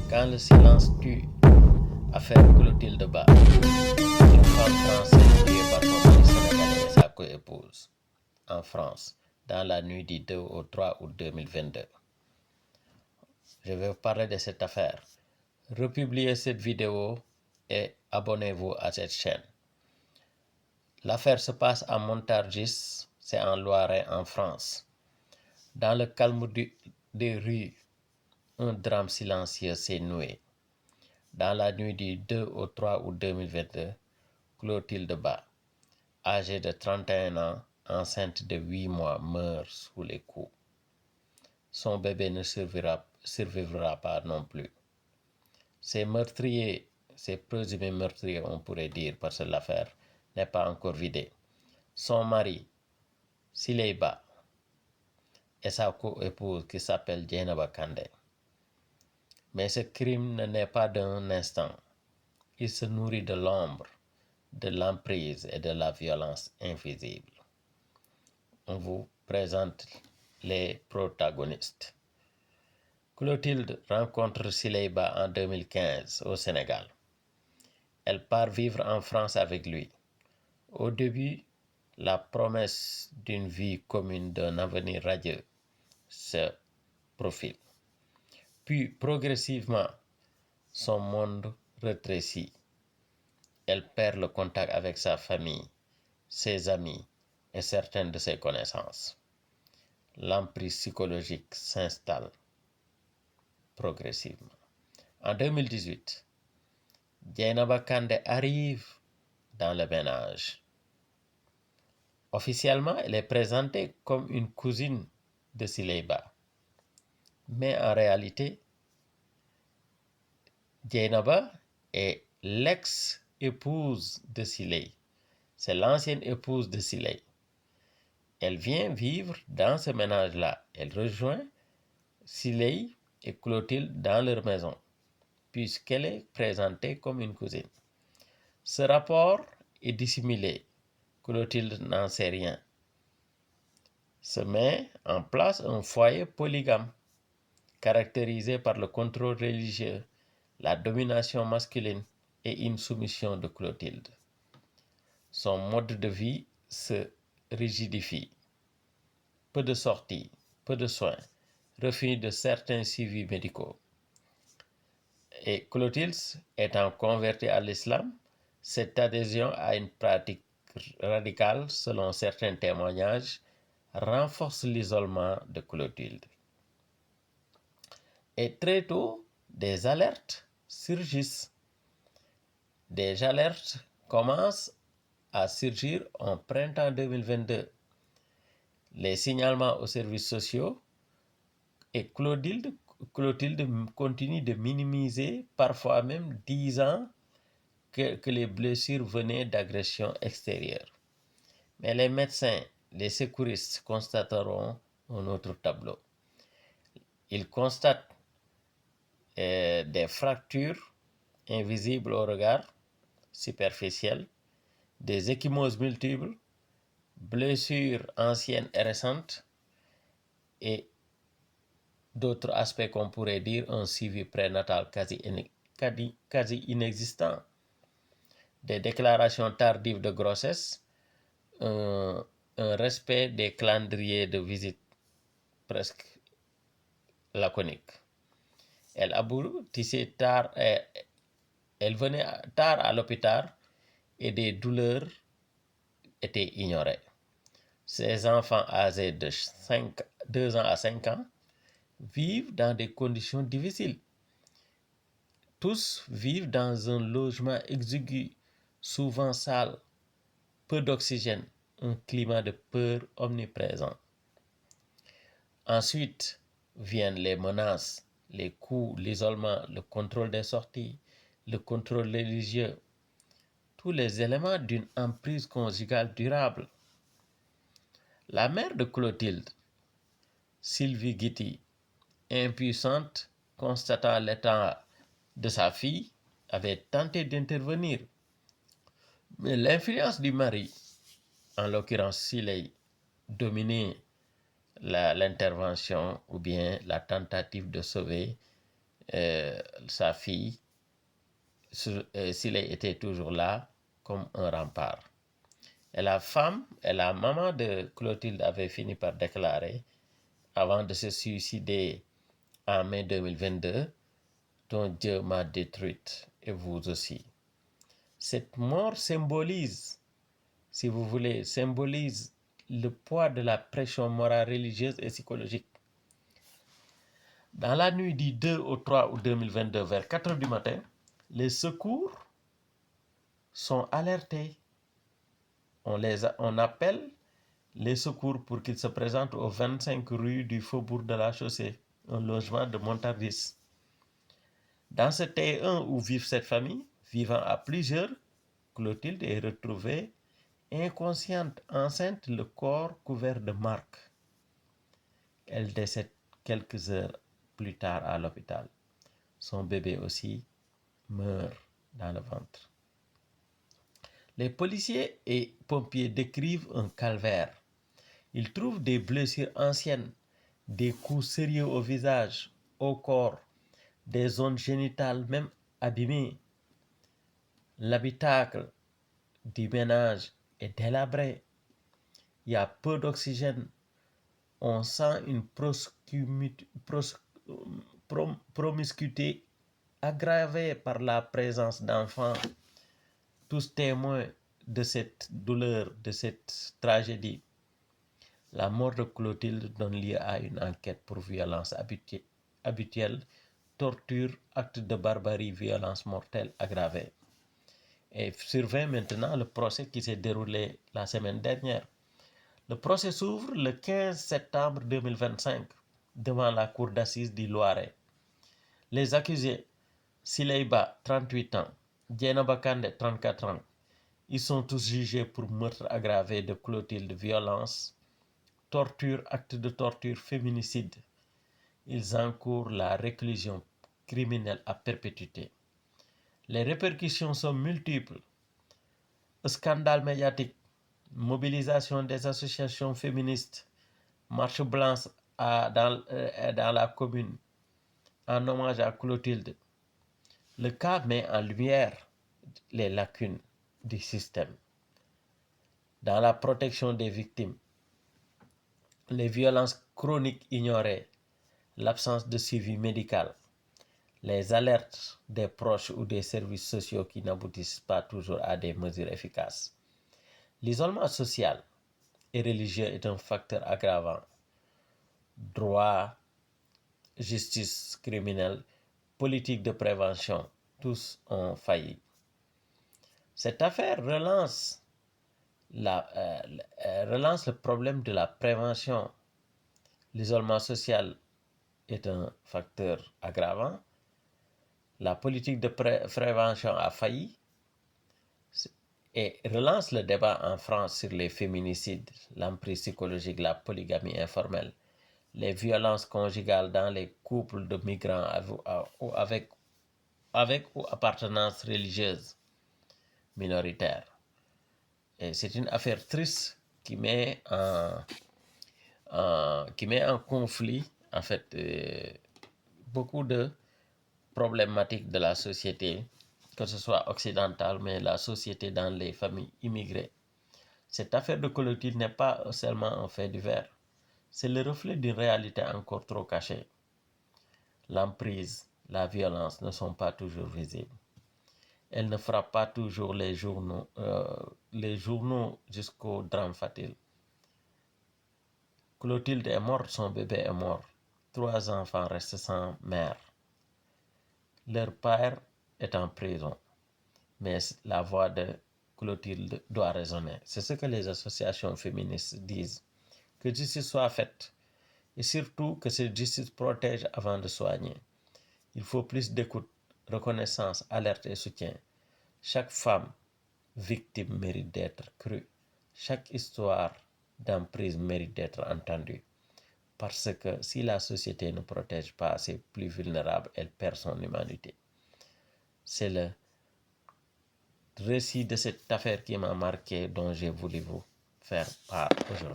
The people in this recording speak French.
Quand le silence tue, affaire Clotilde Ba, une femme française tuée par son mari sénégalais et sa coépouse en France dans la nuit du 2 au 3 août 2022. Je vais vous parler de cette affaire. Republiez cette vidéo et abonnez-vous à cette chaîne. L'affaire se passe à Montargis, c'est en Loiret, en France. Dans le calme des rues, un drame silencieux s'est noué. Dans la nuit du 2 au 3 août 2022, Clotilde Ba, âgée de 31 ans, enceinte de 8 mois, meurt sous les coups. Son bébé ne survivra pas non plus. Ces meurtriers, ces présumés meurtriers, on pourrait dire, parce que l'affaire n'est pas encore vidée. Son mari, Siley Ba, et sa co-épouse qui s'appelle Dieynaba Kandeh. Mais ce crime ne naît pas d'un instant. Il se nourrit de l'ombre, de l'emprise et de la violence invisible. On vous présente les protagonistes. Clotilde rencontre Siley Ba en 2015 au Sénégal. Elle part vivre en France avec lui. Au début, la promesse d'une vie commune, d'un avenir radieux se profile. Puis, progressivement, son monde rétrécit. Elle perd le contact avec sa famille, ses amis et certaines de ses connaissances. L'emprise psychologique s'installe progressivement. En 2018, Dieynaba Kandeh arrive dans le ménage. Officiellement, elle est présentée comme une cousine de Siley Ba. Mais en réalité, Dieynaba est l'ex-épouse de Siley. C'est l'ancienne épouse de Siley. Elle vient vivre dans ce ménage-là. Elle rejoint Siley et Clotilde dans leur maison, puisqu'elle est présentée comme une cousine. Ce rapport est dissimulé. Clotilde n'en sait rien. Se met en place un foyer polygame, caractérisé par le contrôle religieux, la domination masculine et une soumission de Clotilde. Son mode de vie se rigidifie. Peu de sorties, peu de soins, refus de certains suivis médicaux. Et Clotilde étant convertie à l'islam, cette adhésion à une pratique radicale, selon certains témoignages, renforce l'isolement de Clotilde. Et très tôt, des alertes surgissent. Des alertes commencent à surgir en printemps 2022. Les signalements aux services sociaux et Clotilde continue de minimiser, parfois même disant que les blessures venaient d'agressions extérieures. Mais les médecins, les secouristes constateront un autre tableau. Ils constatent des fractures invisibles au regard, superficielles, des ecchymoses multiples, blessures anciennes et récentes, et d'autres aspects qu'on pourrait dire un suivi prénatal quasi inexistant, des déclarations tardives de grossesse, un respect des calendriers de visite presque laconique. Elle aboutissait tard, elle venait tard à l'hôpital et des douleurs étaient ignorées. Ces enfants âgés de 2 ans à 5 ans vivent dans des conditions difficiles. Tous vivent dans un logement exigu, souvent sale, peu d'oxygène, un climat de peur omniprésent. Ensuite viennent les menaces, les coups, l'isolement, le contrôle des sorties, le contrôle religieux, tous les éléments d'une emprise conjugale durable. La mère de Clotilde, Sylvie Guity, impuissante, constatant l'état de sa fille, avait tenté d'intervenir. Mais l'influence du mari, en l'occurrence Siley, dominait l'intervention ou bien la tentative de sauver sa fille, Siley était toujours là comme un rempart. Et la maman de Clotilde avait fini par déclarer, avant de se suicider en mai 2022, ton Dieu m'a détruite et vous aussi. Cette mort symbolise, si vous voulez, le poids de la pression morale, religieuse et psychologique. Dans la nuit du 2 au 3 août 2022, vers 4 heures du matin, les secours sont alertés. On appelle les secours pour qu'ils se présentent aux 25 rues du Faubourg de la Chaussée, un logement de Montargis. Dans ce T1 où vivent cette famille, vivant à plusieurs, Clotilde est retrouvée inconsciente, enceinte, le corps couvert de marques. Elle décède quelques heures plus tard à l'hôpital. Son bébé aussi meurt dans le ventre. Les policiers et pompiers décrivent un calvaire. Ils trouvent des blessures anciennes, des coups sérieux au visage, au corps, des zones génitales même abîmées. L'habitacle du ménage est délabré. Il y a peu d'oxygène. On sent une promiscuité aggravée par la présence d'enfants, tous témoins de cette douleur, de cette tragédie. La mort de Clotilde donne lieu à une enquête pour violence habituelle, torture, acte de barbarie, violence mortelle aggravée. Et survient maintenant le procès qui s'est déroulé la semaine dernière. Le procès s'ouvre le 15 septembre 2025 devant la cour d'assises du Loiret. Les accusés, Sileyba, 38 ans, Dieynaba Kandeh, 34 ans, ils sont tous jugés pour meurtre aggravé de Clotilde, violence, torture, acte de torture, féminicide. Ils encourent la réclusion criminelle à perpétuité. Les répercussions sont multiples. Scandale médiatique, mobilisation des associations féministes, marche blanche dans la commune en hommage à Clotilde. Le cas met en lumière les lacunes du système. Dans la protection des victimes, les violences chroniques ignorées, l'absence de suivi médical, les alertes des proches ou des services sociaux qui n'aboutissent pas toujours à des mesures efficaces. L'isolement social et religieux est un facteur aggravant. Droit, justice criminelle, politique de prévention, tous ont failli. Cette affaire relance le problème de la prévention. L'isolement social est un facteur aggravant. La politique de prévention a failli et relance le débat en France sur les féminicides, l'emprise psychologique, la polygamie informelle, les violences conjugales dans les couples de migrants avec ou appartenance religieuse minoritaire. Et c'est une affaire triste qui met en conflit, en fait, beaucoup de problématiques de la société, que ce soit occidentale, mais la société dans les familles immigrées. Cette affaire de Clotilde n'est pas seulement un fait divers, c'est le reflet d'une réalité encore trop cachée. L'emprise, la violence ne sont pas toujours visibles. Elle ne frappe pas toujours les journaux jusqu'au drame fatal. Clotilde est morte, son bébé est mort. 3 enfants restent sans mère. Leur père est en prison. Mais la voix de Clotilde doit résonner. C'est ce que les associations féministes disent. Que justice soit faite. Et surtout que cette justice protège avant de soigner. Il faut plus d'écoute, reconnaissance, alerte et soutien. Chaque femme victime mérite d'être crue. Chaque histoire d'emprise mérite d'être entendue. Parce que si la société ne protège pas ses plus vulnérables, elle perd son humanité. C'est le récit de cette affaire qui m'a marqué, dont j'ai voulu vous faire part aujourd'hui.